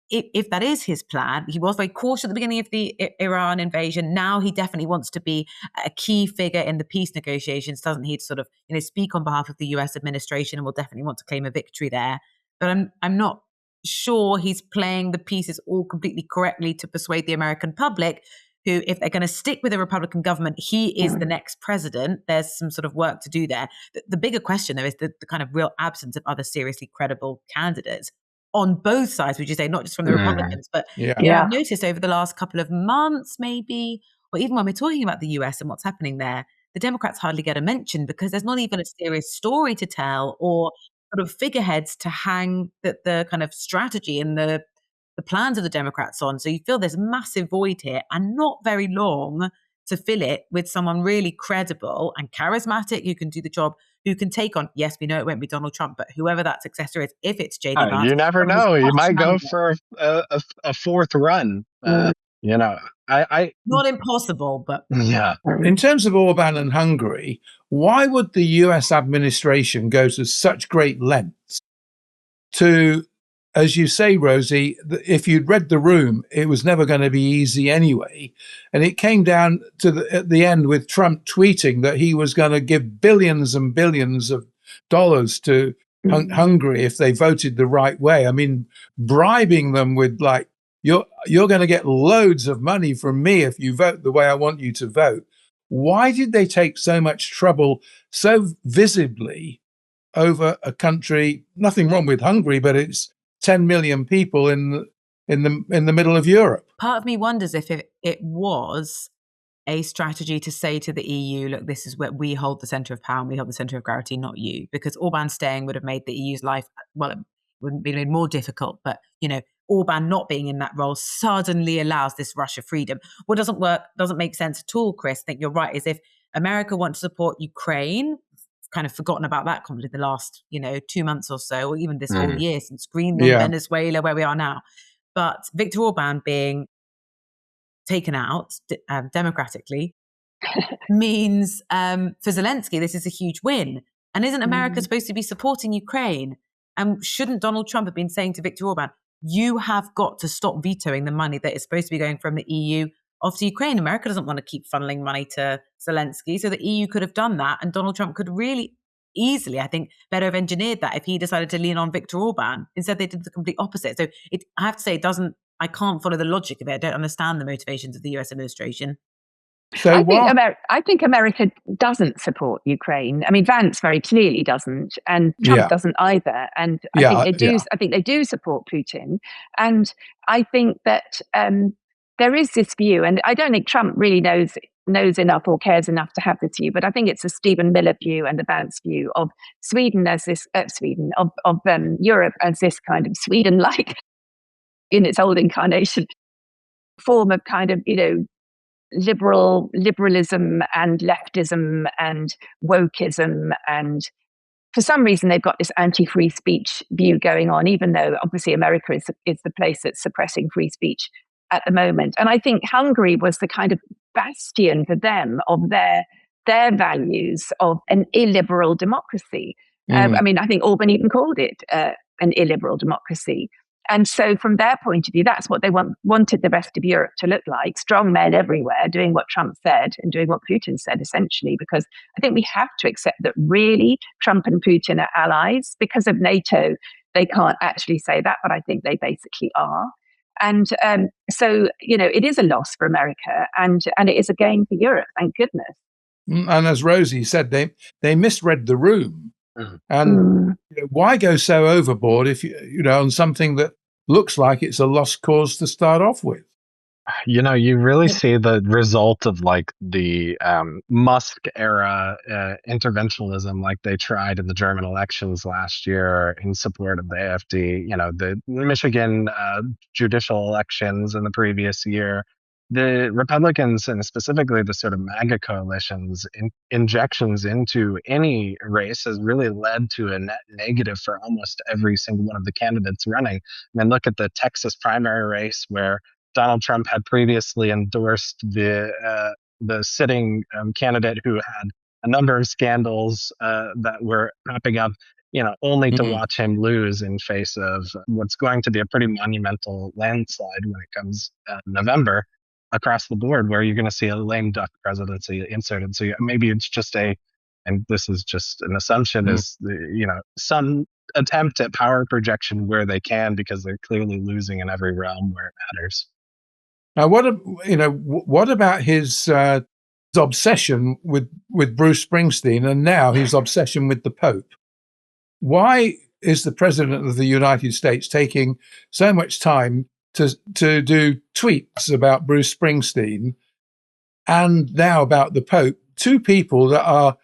Speaker 4: if that is his plan, he was very cautious at the beginning of the Iran invasion. Now he definitely wants to be a key figure in the peace negotiations, doesn't he? To sort of speak on behalf of the US administration, and will definitely want to claim a victory there. But I'm not sure he's playing the pieces all completely correctly to persuade the American public, who, if they're going to stick with a Republican government, he is the next president. There's some sort of work to do there. The bigger question, though, is the kind of real absence of other seriously credible candidates on both sides, would you say, not just from the Republicans, but I've noticed over the last couple of months, maybe, or even when we're talking about the US and what's happening there, the Democrats hardly get a mention because there's not even a serious story to tell or sort of figureheads to hang the kind of strategy and the plans of the Democrats on. So you feel there's a massive void here, and not very long to fill it with someone really credible and charismatic who can do the job, who can take on, yes, we know it won't be Donald Trump, but whoever that successor is, if it's J.D. Vance.
Speaker 2: You never know. You might go for a fourth run. I
Speaker 4: not impossible, but
Speaker 2: yeah.
Speaker 1: In terms of Orban and Hungary, why would the US administration go to such great lengths to, as you say, Rosie, if you'd read the room, it was never going to be easy anyway. And it came down to at the end with Trump tweeting that he was going to give billions and billions of dollars to Hungary if they voted the right way. I mean, bribing them with you're going to get loads of money from me if you vote the way I want you to vote. Why did they take so much trouble so visibly over a country? Nothing wrong with Hungary, but it's 10 million people in the middle of Europe.
Speaker 4: Part of me wonders if it was a strategy to say to the EU, look, this is where we hold the centre of power and we hold the centre of gravity, not you. Because Orban staying would have made the EU's life, well, it wouldn't be made more difficult, but, Orban not being in that role suddenly allows this rush of freedom. What doesn't make sense at all, Chris, I think you're right, is if America wants to support Ukraine, kind of forgotten about that completely the last, 2 months or so, or even this whole year since Greenland, Venezuela, where we are now. But Viktor Orban being taken out democratically means for Zelensky, this is a huge win. And isn't America supposed to be supporting Ukraine? And shouldn't Donald Trump have been saying to Viktor Orban, you have got to stop vetoing the money that is supposed to be going from the EU off to Ukraine? America doesn't want to keep funneling money to Zelensky. So the EU could have done that. And Donald Trump could really easily, I think, better have engineered that if he decided to lean on Viktor Orban. Instead, they did the complete opposite. So I have to say, I can't follow the logic of it. I don't understand the motivations of the US administration.
Speaker 1: So
Speaker 3: I think America doesn't support Ukraine. I mean, Vance very clearly doesn't, and Trump doesn't either. And I think they do. I think they do support Putin, and I think that there is this view, and I don't think Trump really knows enough or cares enough to have this view, but I think it's the Stephen Miller view and the Vance view of Sweden as this of Europe as this kind of Sweden-like in its old incarnation form of kind of liberalism and leftism and wokeism, and for some reason they've got this anti-free speech view going on, even though obviously America is the place that's suppressing free speech at the moment. And I think Hungary was the kind of bastion for them of their values of an illiberal democracy. I mean, I think Orban even called it an illiberal democracy. And so from their point of view, that's what they wanted the rest of Europe to look like. Strong men everywhere doing what Trump said and doing what Putin said, essentially, because I think we have to accept that really Trump and Putin are allies. Because of NATO, they can't actually say that, but I think they basically are. And so, it is a loss for America and it is a gain for Europe, thank goodness.
Speaker 1: And as Rosie said, they misread the room. And why go so overboard if on something that looks like it's a lost cause to start off with?
Speaker 2: You really see the result of like the Musk era interventionism, like they tried in the German elections last year in support of the AfD. The Michigan judicial elections in the previous year. The Republicans, and specifically the sort of MAGA coalitions, injections into any race has really led to a net negative for almost every single one of the candidates running. I mean, look at the Texas primary race where Donald Trump had previously endorsed the sitting candidate who had a number of scandals that were popping up, only to watch him lose in face of what's going to be a pretty monumental landslide when it comes November across the board, where you're going to see a lame duck presidency inserted. So maybe it's just and this is just an assumption, is some attempt at power projection where they can, because they're clearly losing in every realm where it matters.
Speaker 1: Now, what about his obsession with Bruce Springsteen, and now his obsession with the Pope? Why is the President of the United States taking so much time to do tweets about Bruce Springsteen and now about the Pope? Two people that are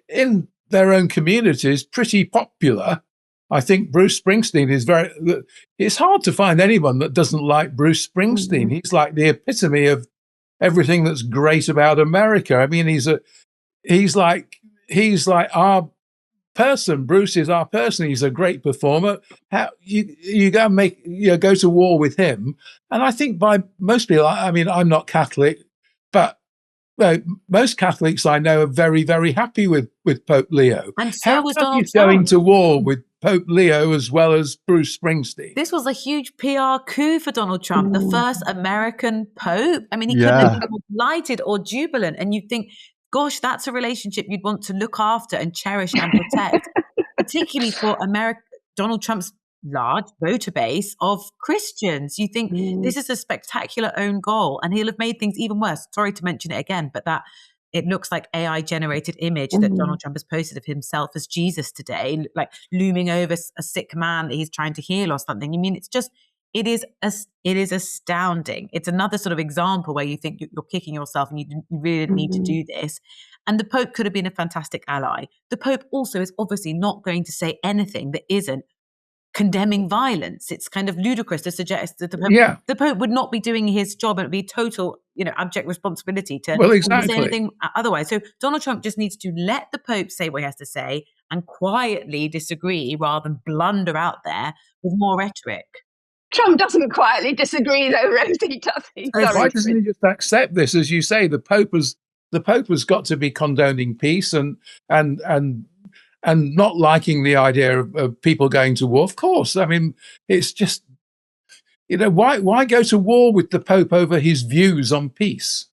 Speaker 1: in their own communities pretty popular. I think Bruce Springsteen is it's hard to find anyone that doesn't like Bruce Springsteen. He's like the epitome of everything that's great about America. I mean, he's like our person. Bruce is our person. He's a great performer. How you go to war with him? And I think by most people, I mean, I'm not Catholic, but most Catholics I know are very, very happy with Pope Leo.
Speaker 4: And so was Donald Trump.
Speaker 1: Going to war with Pope Leo as well as Bruce Springsteen.
Speaker 4: This was a huge PR coup for Donald Trump, the first American Pope. I mean, he couldn't have been more delighted or jubilant. And you'd think, gosh, that's a relationship you'd want to look after and cherish and protect, particularly for Donald Trump's large voter base of Christians. You think this is a spectacular own goal, and he'll have made things even worse. Sorry to mention it again, but that it looks like AI generated image that Donald Trump has posted of himself as Jesus today, like looming over a sick man that he's trying to heal or something. I mean, it is astounding. It's another sort of example where you think you're kicking yourself and you really didn't need to do this. And the Pope could have been a fantastic ally. The Pope also is obviously not going to say anything that isn't condemning violence. It's kind of ludicrous to suggest that the Pope would not be doing his job, and it would be total, abject responsibility to say anything otherwise. So Donald Trump just needs to let the Pope say what he has to say and quietly disagree rather than blunder out there with more rhetoric.
Speaker 3: Trump doesn't quietly disagree, though, Rosie, does he?
Speaker 1: Why doesn't he just accept this? As you say, the Pope has got to be condoning peace and not liking the idea of people going to war. Of course, I mean, it's just, why go to war with the Pope over his views on peace?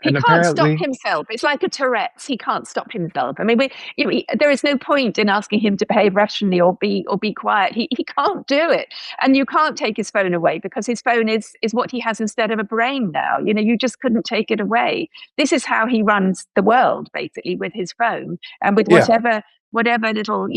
Speaker 3: He can't stop himself. It's like a Tourette's. He can't stop himself. I mean, there is no point in asking him to behave rationally or be quiet. He can't do it, and you can't take his phone away, because his phone is what he has instead of a brain now. You just couldn't take it away. This is how he runs the world, basically, with his phone and with whatever little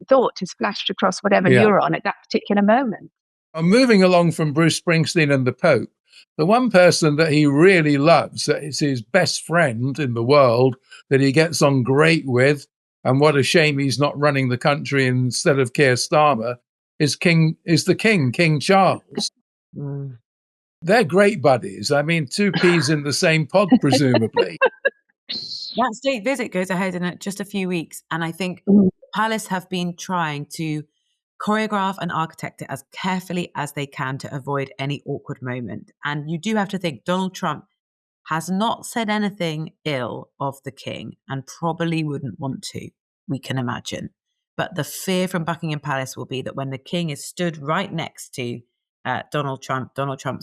Speaker 3: thought is flashed across whatever neuron at that particular moment.
Speaker 1: I'm moving along from Bruce Springsteen and the Pope. The one person that he really loves, that is his best friend in the world, that he gets on great with, and what a shame he's not running the country instead of Keir Starmer, is the King Charles. They're great buddies. I mean, two peas in the same pod, presumably.
Speaker 4: That state visit goes ahead in just a few weeks, and I think the Palace have been trying to choreograph and architect it as carefully as they can to avoid any awkward moment. And you do have to think Donald Trump has not said anything ill of the king, and probably wouldn't want to, we can imagine. But the fear from Buckingham Palace will be that when the king is stood right next to Donald Trump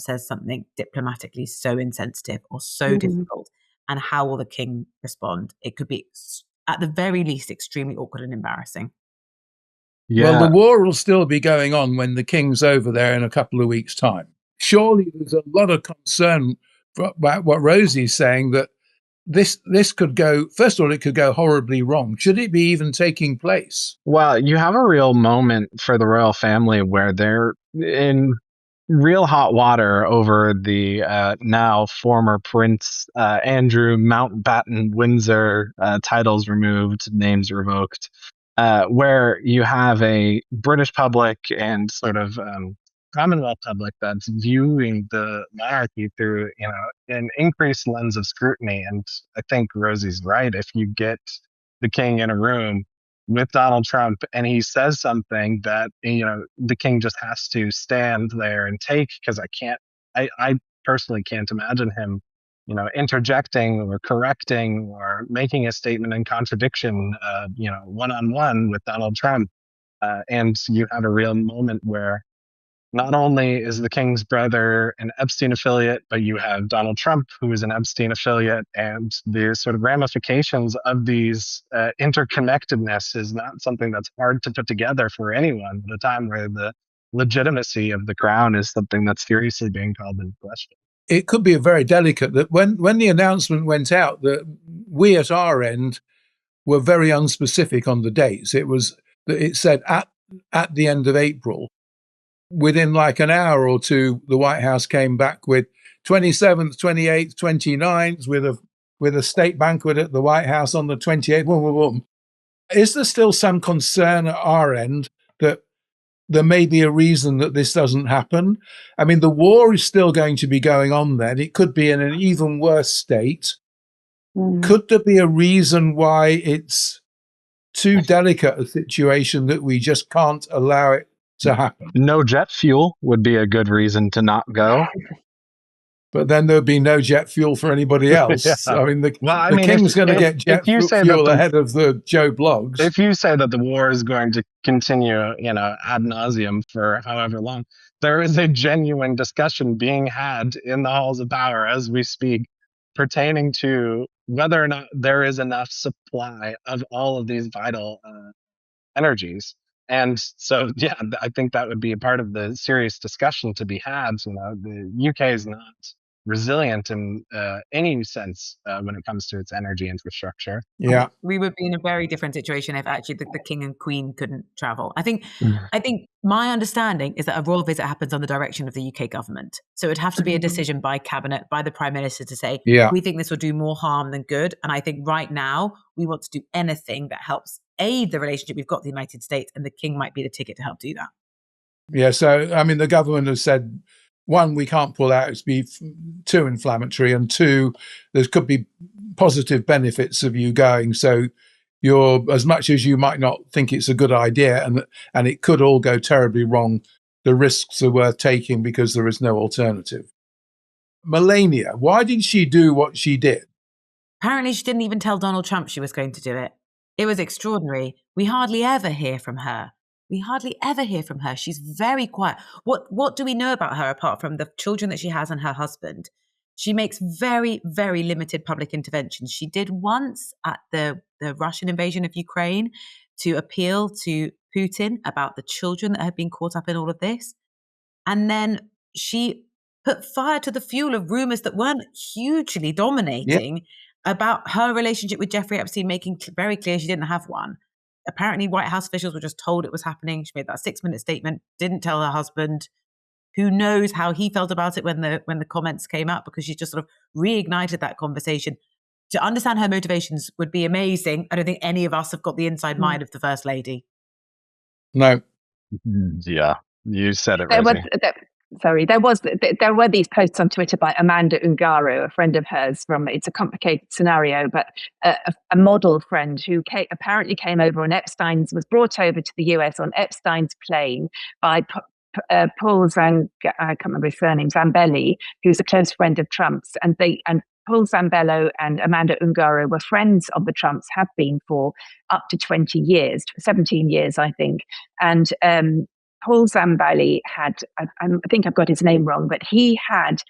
Speaker 4: says something diplomatically so insensitive or so difficult, and how will the king respond? It could be, at the very least, extremely awkward and embarrassing.
Speaker 2: Yeah.
Speaker 1: Well, the war will still be going on when the king's over there in a couple of weeks' time. Surely there's a lot of concern about what Rosie's saying, that this could go, first of all, it could go horribly wrong. Should it be even taking place?
Speaker 2: Well, you have a real moment for the royal family where they're in real hot water over the now former Prince Andrew Mountbatten Windsor titles removed, names revoked, where you have a British public and sort of Commonwealth public that's viewing the monarchy through, an increased lens of scrutiny. And I think Rosie's right. If you get the king in a room with Donald Trump and he says something that, the king just has to stand there and take, because I personally can't imagine him, interjecting or correcting or making a statement in contradiction, one-on-one with Donald Trump. And you have a real moment where not only is the king's brother an Epstein affiliate, but you have Donald Trump, who is an Epstein affiliate, and the sort of ramifications of these interconnectedness is not something that's hard to put together for anyone at a time where the legitimacy of the crown is something that's seriously being called into question.
Speaker 1: It could be a very delicate, that when the announcement went out, that we at our end were very unspecific on the dates. It said at the end of April. Within like an hour or two, the White House came back with 27th, 28th, 29th, with a state banquet at the White House on the 28th. Is there still some concern at our end that there may be a reason that this doesn't happen? I mean, the war is still going to be going on then. It could be in an even worse state. Could there be a reason why it's too delicate a situation that we just can't allow it to happen?
Speaker 2: No jet fuel would be a good reason to not go.
Speaker 1: But then there'd be no jet fuel for anybody else.
Speaker 2: Yeah.
Speaker 1: I mean, the king's going to get jet fuel ahead of the Joe Blogs.
Speaker 2: If you say that the war is going to continue, ad nauseum for however long, there is a genuine discussion being had in the halls of power as we speak, pertaining to whether or not there is enough supply of all of these vital energies. And so, yeah, I think that would be a part of the serious discussion to be had. The UK is not resilient in any sense when it comes to its energy infrastructure.
Speaker 1: Yeah,
Speaker 4: we would be in a very different situation if actually the king and queen couldn't travel. I think my understanding is that a royal visit happens on the direction of the UK government. So it would have to be a decision by cabinet, by the prime minister, to say, we think this will do more harm than good. And I think right now we want to do anything that helps aid the relationship we've got with the United States, and the king might be the ticket to help do that.
Speaker 1: Yeah, so, I me't, the government has said, one, we can't pull out, it's be too inflammatory, and two, there could be positive benefits of you going. So you're, as much as you might not think it's a good idea, and it could all go terribly wrong, the risks are worth taking because there is no alternative. Melania, why did she do what she did?
Speaker 4: Apparently she didn't even tell Donald Trump she was going to do it. It was extraordinary. We hardly ever hear from her. She's very quiet. What do we know about her apart from the children that she has and her husband? She makes very, very limited public interventions. She did once at the Russian invasion of Ukraine to appeal to Putin about the children that had been caught up in all of this. And then she put fire to the fuel of rumors that weren't hugely dominating about her relationship with Jeffrey Epstein, making very clear she didn't have one. Apparently, White House officials were just told it was happening. She made that 6-minute statement, didn't tell her husband. Who knows how he felt about it when the comments came out, because she just sort of reignited that conversation. To understand her motivations would be amazing. I don't think any of us have got the inside mind of the First Lady.
Speaker 1: No.
Speaker 2: Yeah, you said it, Rosie.
Speaker 3: There were these posts on Twitter by Amanda Ungaro, a friend of hers it's a complicated scenario, but a model friend who apparently came over on was brought over to the US on Epstein's plane by Paul I can't remember his surname, Zambelli, who's a close friend of Trump's, and Paul Zambello and Amanda Ungaro were friends of the Trumps, have been for up to 20 years, 17 years, I think. And Paul Zambelli had, I think I've got his name wrong, but he had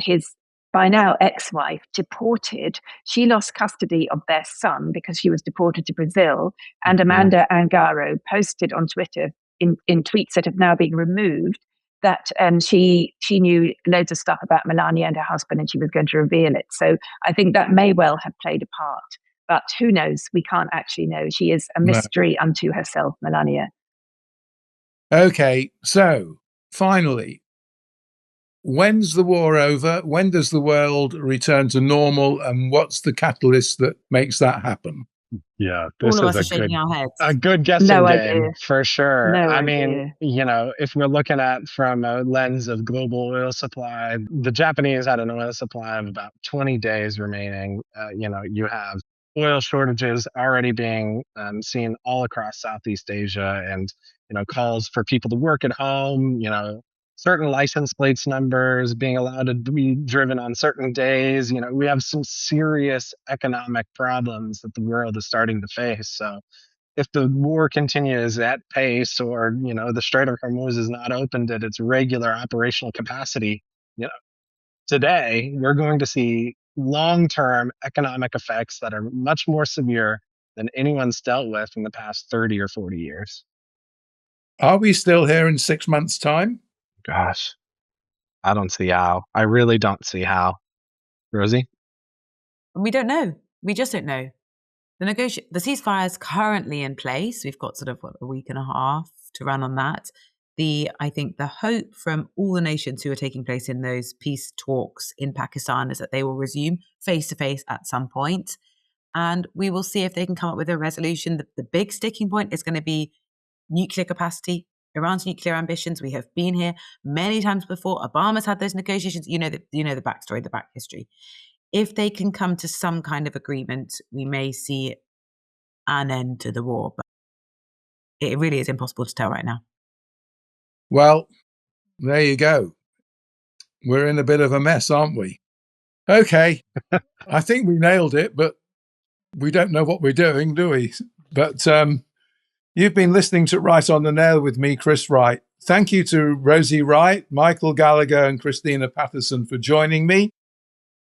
Speaker 3: his by now ex-wife deported. She lost custody of their son because she was deported to Brazil. And Amanda Ungaro posted on Twitter in tweets that have now been removed that she knew loads of stuff about Melania and her husband, and she was going to reveal it. So I think that may well have played a part. But who knows? We can't actually know. She is a mystery unto herself, Melania.
Speaker 1: Okay, so finally, when's the war over? When does the world return to normal? And what's the catalyst that makes that happen?
Speaker 2: Yeah, this
Speaker 4: all of us
Speaker 2: is
Speaker 4: are shaking our heads.
Speaker 2: a good guessing
Speaker 3: No
Speaker 2: game
Speaker 3: idea.
Speaker 2: for sure.
Speaker 3: No
Speaker 2: I
Speaker 3: idea.
Speaker 2: mean, if we're looking at from a lens of global oil supply, the Japanese had an oil supply of about 20 days remaining. You have oil shortages already being seen all across Southeast Asia, and calls for people to work at home. Certain license plates numbers being allowed to be driven on certain days. We have some serious economic problems that the world is starting to face. So if the war continues at pace, or, the Strait of Hormuz is not opened at its regular operational capacity, today we're going to see long-term economic effects that are much more severe than anyone's dealt with in the past 30 or 40 years.
Speaker 1: Are we still here in 6 months' time?
Speaker 2: Gosh, I don't see how. I really don't see how. Rosie?
Speaker 4: We don't know. We just don't know. The ceasefire is currently in place. We've got sort of a week and a half to run on that. I think the hope from all the nations who are taking place in those peace talks in Pakistan is that they will resume face-to-face at some point. And we will see if they can come up with a resolution. The big sticking point is going to be nuclear capacity, Iran's nuclear ambitions. We have been here many times before. Obama's had those negotiations. You know the backstory, the back history. If they can come to some kind of agreement, we may see an end to the war. But it really is impossible to tell right now.
Speaker 1: Well, there you go. We're in a bit of a mess, aren't we? Okay. I think we nailed it, but we don't know what we're doing, do we? But you've been listening to Right on the Nail with me, Chris Wright. Thank you to Rosie Wright, Michael Gallagher, and Christina Patterson for joining me.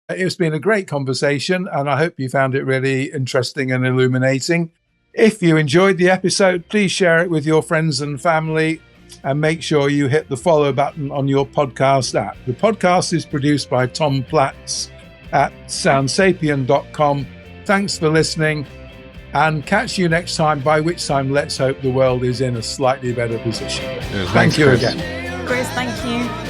Speaker 1: It's been a great conversation, and I hope you found it really interesting and illuminating. If you enjoyed the episode, please share it with your friends and family, and make sure you hit the follow button on your podcast app. The podcast is produced by Tom Platts at soundsapien.com. Thanks for listening, and catch you next time, by which time let's hope the world is in a slightly better position.
Speaker 2: Yeah,
Speaker 1: thank you
Speaker 2: Chris.
Speaker 1: again.
Speaker 4: Chris, thank you.